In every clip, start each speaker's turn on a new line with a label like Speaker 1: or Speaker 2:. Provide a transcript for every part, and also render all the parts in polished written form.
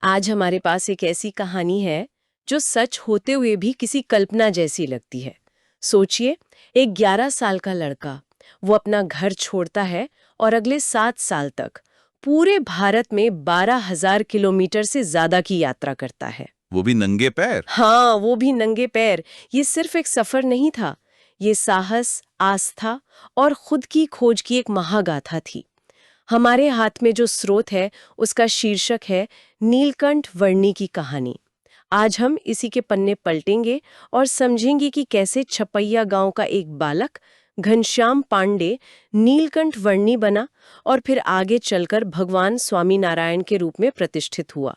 Speaker 1: आज हमारे पास एक ऐसी कहानी है जो सच होते हुए भी किसी कल्पना जैसी लगती है। सोचिए, एक 11 साल का लड़का, वो अपना घर छोड़ता है और अगले 7 साल तक पूरे भारत में 12,000 किलोमीटर से ज्यादा की यात्रा करता है।
Speaker 2: वो भी नंगे पैर।
Speaker 1: हाँ, वो भी नंगे पैर। ये सिर्फ एक सफर नहीं था, ये साहस, आस्था और खुद की खोज की एक महागाथा थी। हमारे हाथ में जो स्रोत है उसका शीर्षक है नीलकंठ वर्णी की कहानी। आज हम इसी के पन्ने पलटेंगे और समझेंगे कि कैसे छपैया गांव का एक बालक घनश्याम पांडे नीलकंठ वर्णी बना और फिर आगे चलकर भगवान स्वामी नारायण के रूप में प्रतिष्ठित हुआ।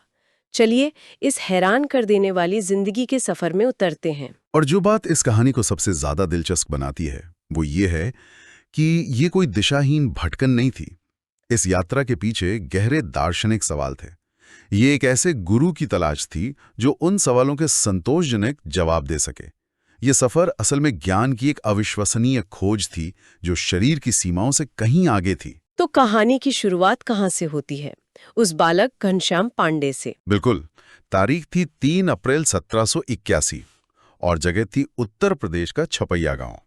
Speaker 1: चलिए इस हैरान कर देने वाली जिंदगी के सफर में उतरते हैं।
Speaker 3: और जो बात इस कहानी को सबसे ज्यादा दिलचस्प बनाती है वो ये है कि ये कोई दिशाहीन भटकन नहीं थी। इस यात्रा के पीछे गहरे दार्शनिक सवाल थे। ये एक ऐसे गुरु की तलाश थी जो उन सवालों के संतोषजनक जवाब दे सके। ये सफर असल में ज्ञान की एक अविश्वसनीय खोज थी जो शरीर की सीमाओं से कहीं आगे थी।
Speaker 1: तो कहानी की शुरुआत कहाँ से होती है? उस बालक घनश्याम पांडे से।
Speaker 3: बिल्कुल। तारीख थी 3 अप्रैल 1781 और जगह थी उत्तर प्रदेश का छपैया गांव।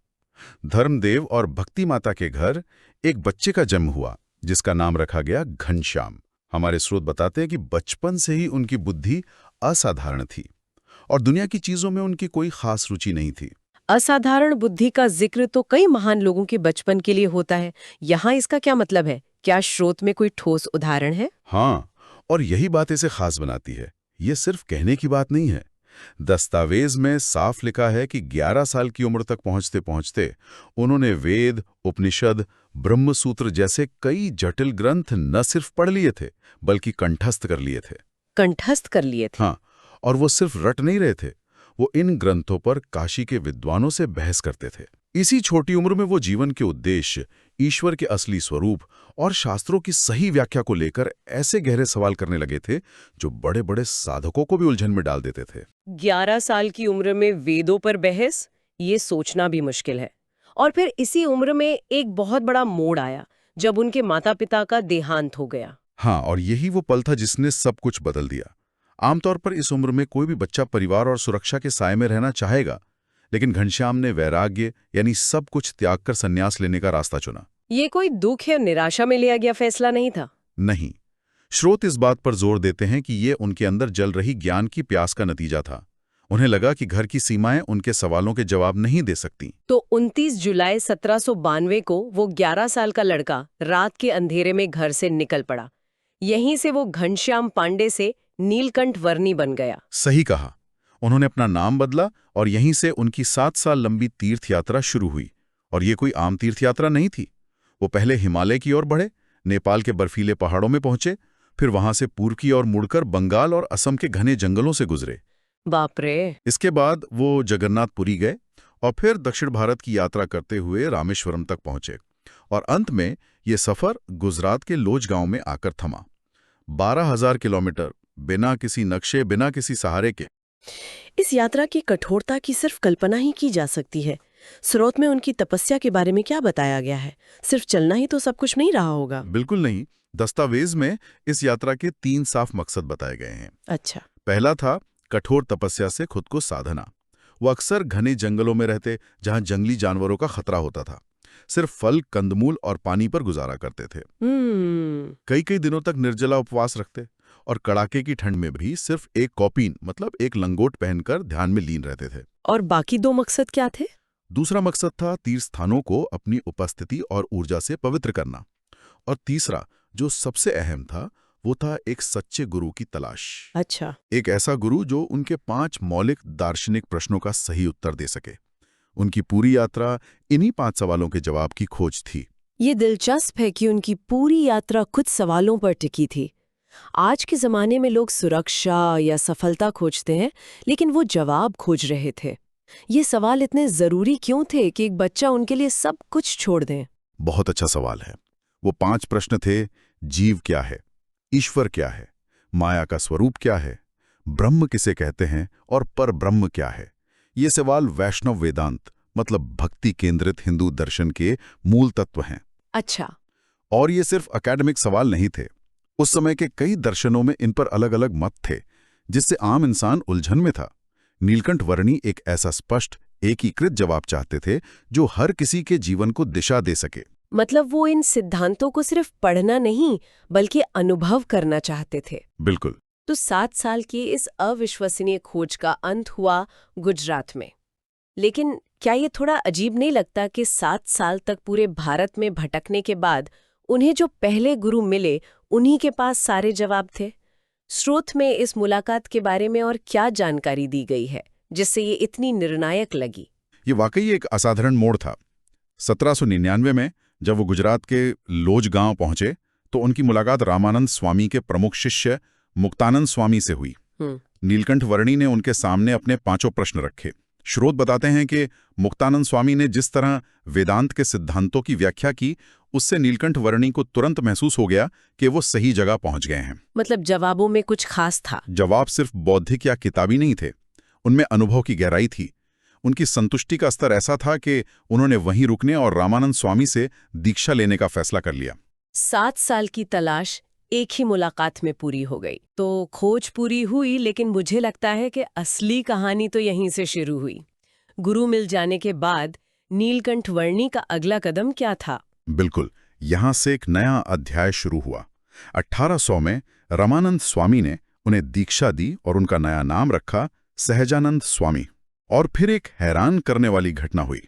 Speaker 3: धर्मदेव और भक्ति माता के घर एक बच्चे का जन्म हुआ जिसका नाम रखा गया घनश्याम। हमारे स्रोत बताते हैं कि बचपन से ही उनकी बुद्धि असाधारण थी और दुनिया की चीजों में उनकी कोई खास रुचि नहीं थी।
Speaker 1: असाधारण बुद्धि का जिक्र तो कई महान लोगों के बचपन के लिए होता है। यहाँ इसका क्या मतलब है? क्या स्रोत में कोई ठोस उदाहरण है?
Speaker 3: हाँ, और यही बात इसे खास बनाती है। ये सिर्फ कहने की बात नहीं है। दस्तावेज में साफ लिखा है कि 11 साल की उम्र तक पहुंचते पहुंचते उन्होंने वेद, उपनिषद, ब्रह्मसूत्र जैसे कई जटिल ग्रंथ न सिर्फ पढ़ लिए थे बल्कि कंठस्थ कर लिए थे।
Speaker 1: कंठस्थ कर लिए थे?
Speaker 3: हाँ, और वो सिर्फ रट नहीं रहे थे, वो इन ग्रंथों पर काशी के विद्वानों से बहस करते थे। इसी छोटी उम्र में वो जीवन के उद्देश्य, ईश्वर के असली स्वरूप और शास्त्रों की सही व्याख्या को लेकर ऐसे गहरे सवाल करने लगे थे जो बड़े बड़े साधकों को भी उलझन में डाल देते थे।
Speaker 1: 11 साल की उम्र में वेदों पर बहस, ये सोचना भी मुश्किल है। और फिर इसी उम्र में एक बहुत बड़ा मोड़ आया जब उनके माता पिता का देहांत हो गया।
Speaker 3: हाँ, और यही वो पल था जिसने सब कुछ बदल दिया। आमतौर पर इस उम्र में कोई भी बच्चा परिवार और सुरक्षा के साए में रहना चाहेगा, लेकिन घनश्याम ने वैराग्य यानी सब कुछ त्याग कर संन्यास लेने का रास्ता चुना।
Speaker 1: ये कोई दुख या निराशा में लिया गया फैसला नहीं था।
Speaker 3: नहीं, स्रोत इस बात पर जोर देते हैं कि ये उनके अंदर जल रही ज्ञान की प्यास का नतीजा था। उन्हें लगा कि घर की सीमाएं उनके सवालों के जवाब नहीं दे सकती।
Speaker 1: तो 29 जुलाई 1792 को वो 11 साल का लड़का रात के अंधेरे में घर से निकल पड़ा। यहीं से वो घनश्याम पांडे से नीलकंठ वर्णी बन गया।
Speaker 3: सही कहा। उन्होंने अपना नाम बदला और यहीं से उनकी 7 साल लंबी तीर्थ यात्रा शुरू हुई। और ये कोई आम तीर्थ यात्रा नहीं थी। वो पहले हिमालय की ओर बढ़े, नेपाल के बर्फीले पहाड़ों में पहुंचे, फिर वहां से पूर्व की ओर मुड़कर बंगाल और असम के घने जंगलों से गुजरे।
Speaker 1: बाप रे!
Speaker 3: इसके बाद वो जगन्नाथपुरी गए और फिर दक्षिण भारत की यात्रा करते हुए रामेश्वरम तक पहुंचे और अंत में ये सफर गुजरात के लोज गांव में आकर थमा। 12,000 किलोमीटर बिना किसी नक्शे, बिना किसी सहारे के।
Speaker 1: इस यात्रा की कठोरता की सिर्फ कल्पना ही की जा सकती है। स्रोत में उनकी तपस्या के बारे में क्या बताया गया है? सिर्फ चलना ही तो सब कुछ नहीं रहा होगा।
Speaker 3: बिल्कुल नहीं। दस्तावेज में इस यात्रा के 3 साफ मकसद बताए गए हैं।
Speaker 1: अच्छा।
Speaker 3: पहला था कठोर तपस्या से खुद को साधना। वो अक्सर घने जंगलों में रहते जहां जंगली जानवरों का खतरा होता था। सिर्फ फल, कंदमूल और पानी पर गुजारा करते थे। कई कई दिनों तक निर्जला उपवास रखते और कड़ाके की ठंड में भी सिर्फ एक कौपीन मतलब एक लंगोट पहनकर ध्यान में लीन रहते थे।
Speaker 1: और बाकी 2 मकसद क्या थे?
Speaker 3: दूसरा मकसद था तीर्थ स्थानों को अपनी उपस्थिति और ऊर्जा से पवित्र करना। और तीसरा, जो सबसे अहम था, वो था एक सच्चे गुरु की तलाश।
Speaker 1: अच्छा।
Speaker 3: एक ऐसा गुरु जो उनके 5 मौलिक दार्शनिक प्रश्नों का सही उत्तर दे सके। उनकी पूरी यात्रा इन्हीं 5 सवालों के जवाब की खोज थी।
Speaker 1: ये दिलचस्प है कि उनकी पूरी यात्रा कुछ सवालों पर टिकी थी। आज के जमाने में लोग सुरक्षा या सफलता खोजते हैं, लेकिन वो जवाब खोज रहे थे। ये सवाल इतने जरूरी क्यों थे कि एक बच्चा उनके लिए सब कुछ छोड़ दे?
Speaker 3: बहुत अच्छा सवाल है। वो 5 प्रश्न थे। जीव क्या है? ईश्वर क्या है? माया का स्वरूप क्या है? ब्रह्म किसे कहते हैं? और पर ब्रह्म क्या है? ये सवाल वैष्णव वेदांत मतलब भक्ति केंद्रित हिंदू दर्शन के मूल तत्व हैं।
Speaker 1: अच्छा।
Speaker 3: और ये सिर्फ एकेडमिक सवाल नहीं थे। उस समय के कई दर्शनों में इन पर अलग अलग मत थे, जिससे आम इंसान उलझन में था। नीलकंठ वर्णी एक ऐसा स्पष्ट, एकीकृत जवाब चाहते थे जो हर किसी के जीवन को दिशा दे सके।
Speaker 1: मतलब वो इन सिद्धांतों को सिर्फ पढ़ना नहीं बल्कि अनुभव करना चाहते थे।
Speaker 3: बिल्कुल।
Speaker 1: तो 7 साल की इस अविश्वसनीय खोज का अंत हुआ गुजरात में। लेकिन क्या ये थोड़ा अजीब नहीं लगता कि 7 साल तक पूरे भारत में भटकने के बाद उन्हें जो पहले गुरु मिले उन्हीं के पास सारे जवाब थे? स्रोत में इस मुलाकात के बारे में और क्या जानकारी दी गई है जिससे ये इतनी निर्णायक लगी?
Speaker 3: ये वाकई एक असाधारण मोड़ था। 1799 में जब वो गुजरात के लोज गांव पहुंचे तो उनकी मुलाकात रामानंद स्वामी के प्रमुख शिष्य मुक्तानंद स्वामी से हुई। नीलकंठ वर्णी ने उनके सामने अपने 5 प्रश्न रखे। स्रोत बताते हैं कि मुक्तानंद स्वामी ने जिस तरह वेदांत के सिद्धांतों की व्याख्या की, उससे नीलकंठ वर्णी को तुरंत महसूस हो गया कि वो सही जगह पहुंच गए हैं।
Speaker 1: मतलब जवाबों में कुछ खास था?
Speaker 3: जवाब सिर्फ बौद्धिक या किताबी नहीं थे, उनमें अनुभव की गहराई थी। उनकी संतुष्टि का स्तर ऐसा था कि उन्होंने वहीं रुकने और रामानंद स्वामी से दीक्षा लेने का फैसला कर लिया।
Speaker 1: 7 साल की तलाश एक ही मुलाकात में पूरी हो गई। तो खोज पूरी हुई, लेकिन मुझे लगता है कि असली कहानी तो यहीं से शुरू हुई। गुरु मिल जाने के बाद नीलकंठ वर्णी का अगला कदम क्या था?
Speaker 3: बिल्कुल, यहां से एक नया अध्याय शुरू हुआ। 1800 में रामानंद स्वामी ने उन्हें दीक्षा दी और उनका नया नाम रखा सहजानंद स्वामी। और फिर एक हैरान करने वाली घटना हुई।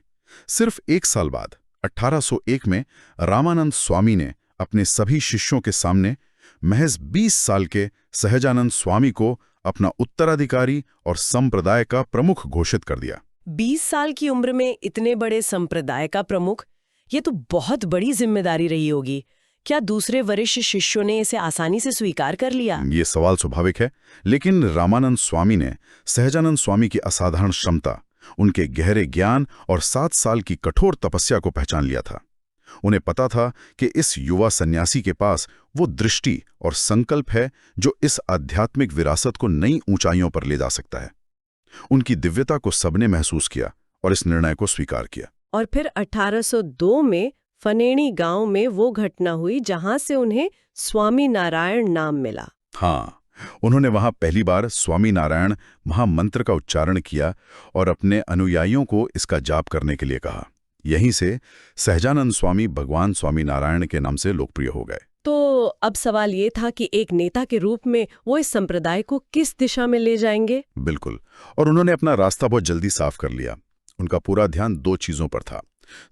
Speaker 3: सिर्फ 1 साल बाद 1801 में रामानंद स्वामी ने अपने सभी शिष्यों के सामने महज 20 साल के सहजानंद स्वामी को अपना उत्तराधिकारी और संप्रदाय का प्रमुख घोषित कर दिया।
Speaker 1: 20 साल की उम्र में इतने बड़े संप्रदाय का प्रमुख, ये तो बहुत बड़ी जिम्मेदारी रही होगी। क्या दूसरे वरिष्ठ शिष्यों ने इसे आसानी से स्वीकार कर लिया?
Speaker 3: ये सवाल स्वाभाविक है, लेकिन रामानंद स्वामी ने सहजानंद स्वामी की असाधारण क्षमता, उनके गहरे ज्ञान और 7 साल की कठोर तपस्या को पहचान लिया था। उन्हें पता था कि इस युवा सन्यासी के पास वो दृष्टि और संकल्प है जो इस आध्यात्मिक विरासत को नई ऊंचाइयों पर ले जा सकता है। उनकी दिव्यता को सबने महसूस किया और इस निर्णय को स्वीकार किया।
Speaker 1: और फिर 1802 में फनेणी गांव में वो घटना हुई जहां से उन्हें स्वामी नारायण नाम मिला।
Speaker 3: हाँ, उन्होंने वहां पहली बार स्वामी नारायण महामंत्र का उच्चारण किया और अपने अनुयायियों को इसका जाप करने के लिए कहा। यहीं से सहजानंद स्वामी भगवान स्वामी नारायण के नाम से लोकप्रिय हो गए।
Speaker 1: तो अब सवाल ये था कि एक नेता के रूप में वो इस संप्रदाय को किस दिशा में ले जाएंगे?
Speaker 3: बिल्कुल, और उन्होंने अपना रास्ता बहुत जल्दी साफ कर लिया। उनका पूरा ध्यान 2 चीजों पर था,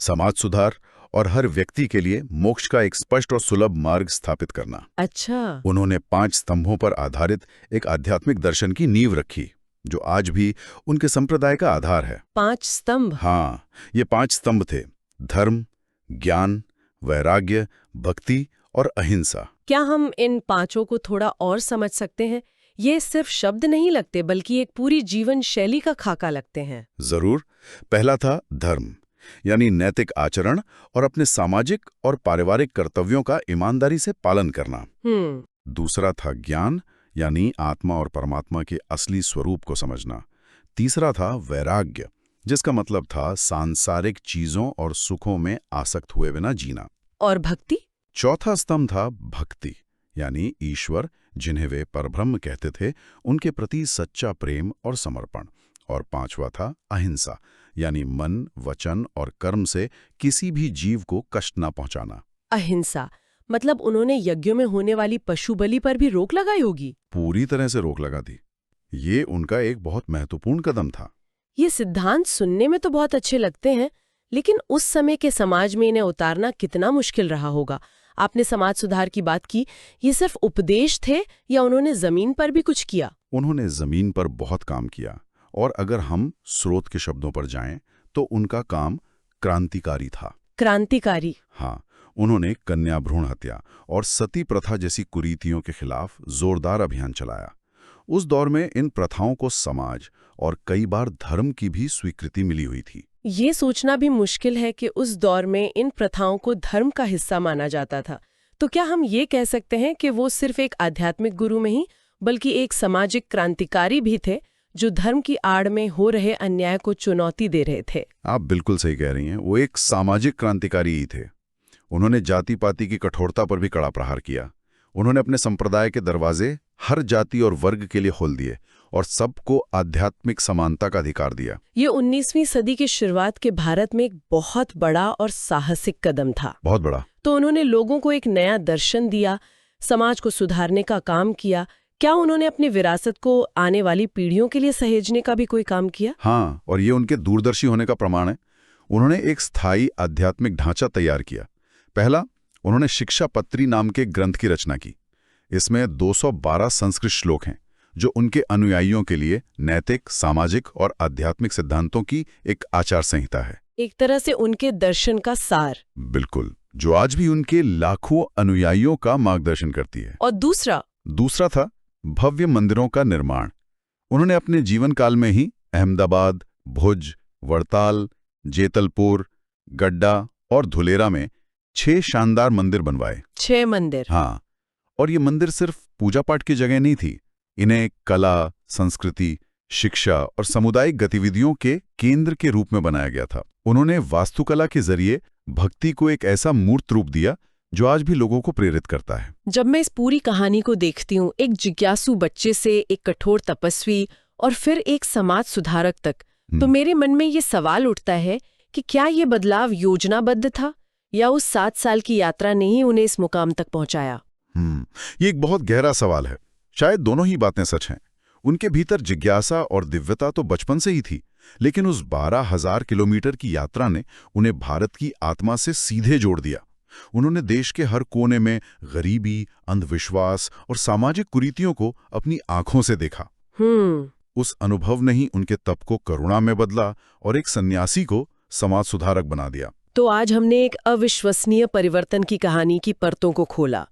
Speaker 3: समाज सुधार और हर व्यक्ति के लिए मोक्ष का एक स्पष्ट और सुलभ मार्ग स्थापित करना।
Speaker 1: अच्छा।
Speaker 3: उन्होंने 5 स्तंभों पर आधारित एक आध्यात्मिक दर्शन की नींव रखी, जो आज भी उनके संप्रदाय का आधार है।
Speaker 1: 5 स्तंभ?
Speaker 3: हाँ, ये 5 स्तंभ थे: धर्म, ज्ञान, वैराग्य, भक्ति और अहिंसा।
Speaker 1: क्या हम इन 5 को थोड़ा और समझ सकते हैं? ये सिर्फ शब्द नहीं लगते बल्कि एक पूरी जीवन शैली का खाका लगते हैं।
Speaker 3: जरूर। पहला था धर्म, यानी नैतिक आचरण और अपने सामाजिक और पारिवारिक कर्तव्यों का ईमानदारी से पालन करना। दूसरा था ज्ञान, यानी आत्मा और परमात्मा के असली स्वरूप को समझना। तीसरा था वैराग्य, जिसका मतलब था सांसारिक चीजों और सुखों में आसक्त हुए बिना जीना।
Speaker 1: और भक्ति?
Speaker 3: चौथा स्तंभ था भक्ति, यानी ईश्वर, जिन्हें वे परब्रह्म कहते थे, उनके प्रति सच्चा प्रेम और समर्पण। और 5वां था अहिंसा, यानी मन, वचन और कर्म से किसी भी जीव को कष्ट न पहुंचाना।
Speaker 1: अहिंसा मतलब उन्होंने यज्ञों में होने वाली पशु बलि पर भी रोक लगाई होगी?
Speaker 3: पूरी तरह से रोक लगा दी। ये उनका एक बहुत महत्वपूर्ण कदम था।
Speaker 1: ये सिद्धांत सुनने में तो बहुत अच्छे लगते हैं, लेकिन उस समय के समाज में इन्हें उतारना कितना मुश्किल रहा होगा। आपने समाज सुधार की बात की, ये सिर्फ उपदेश थे या उन्होंने जमीन पर भी कुछ किया?
Speaker 3: उन्होंने जमीन पर बहुत काम किया, और अगर हम स्रोत के शब्दों पर जाएं तो उनका काम क्रांतिकारी था।
Speaker 1: क्रांतिकारी?
Speaker 3: हाँ, उन्होंने कन्या भ्रूण हत्या और सती प्रथा जैसी कुरीतियों के खिलाफ जोरदार अभियान चलाया। उस दौर में इन प्रथाओं को समाज और कई बार धर्म की भी स्वीकृति मिली हुई थी।
Speaker 1: ये सोचना भी मुश्किल है कि उस दौर में इन प्रथाओं को धर्म का हिस्सा माना जाता था। तो क्या हम ये कह सकते हैं कि वो सिर्फ एक आध्यात्मिक गुरु नहीं बल्कि एक सामाजिक क्रांतिकारी भी थे, जो धर्म की आड़ में हो रहे अन्याय को चुनौती दे रहे थे?
Speaker 3: आप बिल्कुल सही कह रही हैं, वो एक सामाजिक क्रांतिकारी ही थे। उन्होंने जाति पाति की कठोरता पर भी कड़ा प्रहार किया। उन्होंने अपने संप्रदाय के दरवाजे हर जाति और वर्ग के लिए खोल दिए और सबको आध्यात्मिक समानता का अधिकार दिया।
Speaker 1: ये 19वीं सदी की शुरुआत के भारत में एक बहुत बड़ा और साहसिक कदम था।
Speaker 3: बहुत बड़ा।
Speaker 1: तो उन्होंने लोगों को एक नया दर्शन दिया, समाज को सुधारने का काम किया। क्या उन्होंने अपनी विरासत को आने वाली पीढ़ियों के लिए सहेजने का भी कोई काम किया?
Speaker 3: हाँ, और ये उनके दूरदर्शी होने का प्रमाण है। उन्होंने एक स्थायी आध्यात्मिक ढांचा तैयार किया। पहला, उन्होंने शिक्षा पत्री नाम के ग्रंथ की रचना की। इसमें 212 संस्कृत श्लोक हैं जो उनके अनुयायियों के लिए नैतिक, सामाजिक और आध्यात्मिक सिद्धांतों की एक आचार संहिता है।
Speaker 1: एक तरह से उनके दर्शन का सार।
Speaker 3: बिल्कुल, जो आज भी उनके लाखों अनुयायियों का मार्गदर्शन करती है।
Speaker 1: और दूसरा
Speaker 3: था भव्य मंदिरों का निर्माण। उन्होंने अपने जीवन काल में ही अहमदाबाद, भुज, वड़ताल, जेतलपुर, गड्डा और धुलेरा में 6 शानदार मंदिर बनवाए।
Speaker 1: 6 मंदिर?
Speaker 3: हाँ, और ये मंदिर सिर्फ पूजा पाठ की जगह नहीं थी। इन्हें कला, संस्कृति, शिक्षा और सामुदायिक गतिविधियों के केंद्र के रूप में बनाया गया था। उन्होंने वास्तुकला के जरिए भक्ति को एक ऐसा मूर्त रूप दिया जो आज भी लोगों को प्रेरित करता है।
Speaker 1: जब मैं इस पूरी कहानी को देखती हूँ, एक जिज्ञासु बच्चे से एक कठोर तपस्वी और फिर एक समाज सुधारक तक, तो मेरे मन में ये सवाल उठता है कि क्या ये बदलाव योजनाबद्ध था या उस 7 साल की यात्रा ने ही उन्हें इस मुकाम तक पहुंचाया?
Speaker 3: ये एक बहुत गहरा सवाल है। शायद दोनों ही बातें सच हैं। उनके भीतर जिज्ञासा और दिव्यता तो बचपन से ही थी, लेकिन उस 12,000 किलोमीटर की यात्रा ने उन्हें भारत की आत्मा से सीधे जोड़ दिया। उन्होंने देश के हर कोने में गरीबी, अंधविश्वास और सामाजिक कुरीतियों को अपनी आंखों से देखा। उस अनुभव ने ही उनके तप को करुणा में बदला और एक सन्यासी को समाज सुधारक बना दिया।
Speaker 1: तो आज हमने एक अविश्वसनीय परिवर्तन की कहानी की परतों को खोला।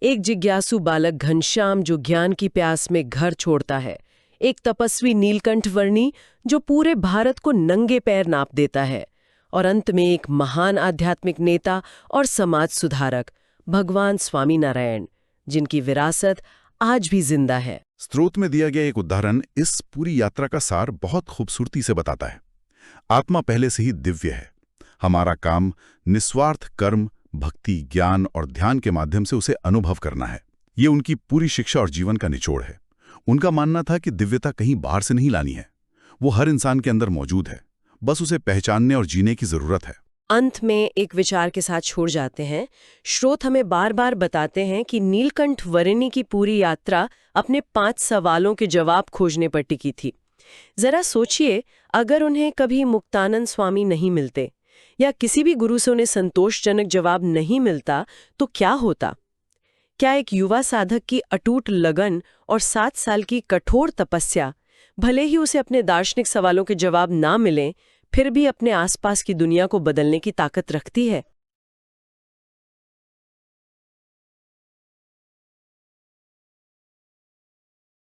Speaker 1: एक जिज्ञासु बालक घनश्याम जो ज्ञान की प्यास में घर छोड़ता है, एक तपस्वी नीलकंठ वर्णी जो पूरे भारत को नंगे पैर नाप देता है, और अंत में एक महान आध्यात्मिक नेता और समाज सुधारक भगवान स्वामीनारायण, जिनकी विरासत आज भी जिंदा है।
Speaker 3: स्रोत में दिया गया एक उदाहरण इस पूरी यात्रा का सार बहुत खूबसूरती से बताता है। आत्मा पहले से ही दिव्य है। हमारा काम निस्वार्थ कर्म, भक्ति, ज्ञान और ध्यान के माध्यम से उसे अनुभव करना है। ये उनकी पूरी शिक्षा और जीवन का निचोड़ है। उनका मानना था कि दिव्यता कहीं बाहर से नहीं लानी है, वो हर इंसान के अंदर मौजूद है, बस उसे पहचानने और जीने की जरूरत है।
Speaker 1: अंत में एक विचार के साथ छोड़ जाते हैं। स्रोत हमें बार बार बताते हैं कि नीलकंठ वर्णी की पूरी यात्रा अपने 5 सवालों के जवाब खोजने पर टिकी थी। जरा सोचिए, अगर उन्हें कभी मुक्तानंद स्वामी नहीं मिलते या किसी भी गुरु से उन्हें संतोषजनक जवाब नहीं मिलता तो क्या होता? क्या एक युवा साधक की अटूट लगन और 7 साल की कठोर तपस्या, भले ही उसे अपने दार्शनिक सवालों के जवाब ना मिलें, फिर भी अपने आसपास की दुनिया को बदलने की ताकत रखती है?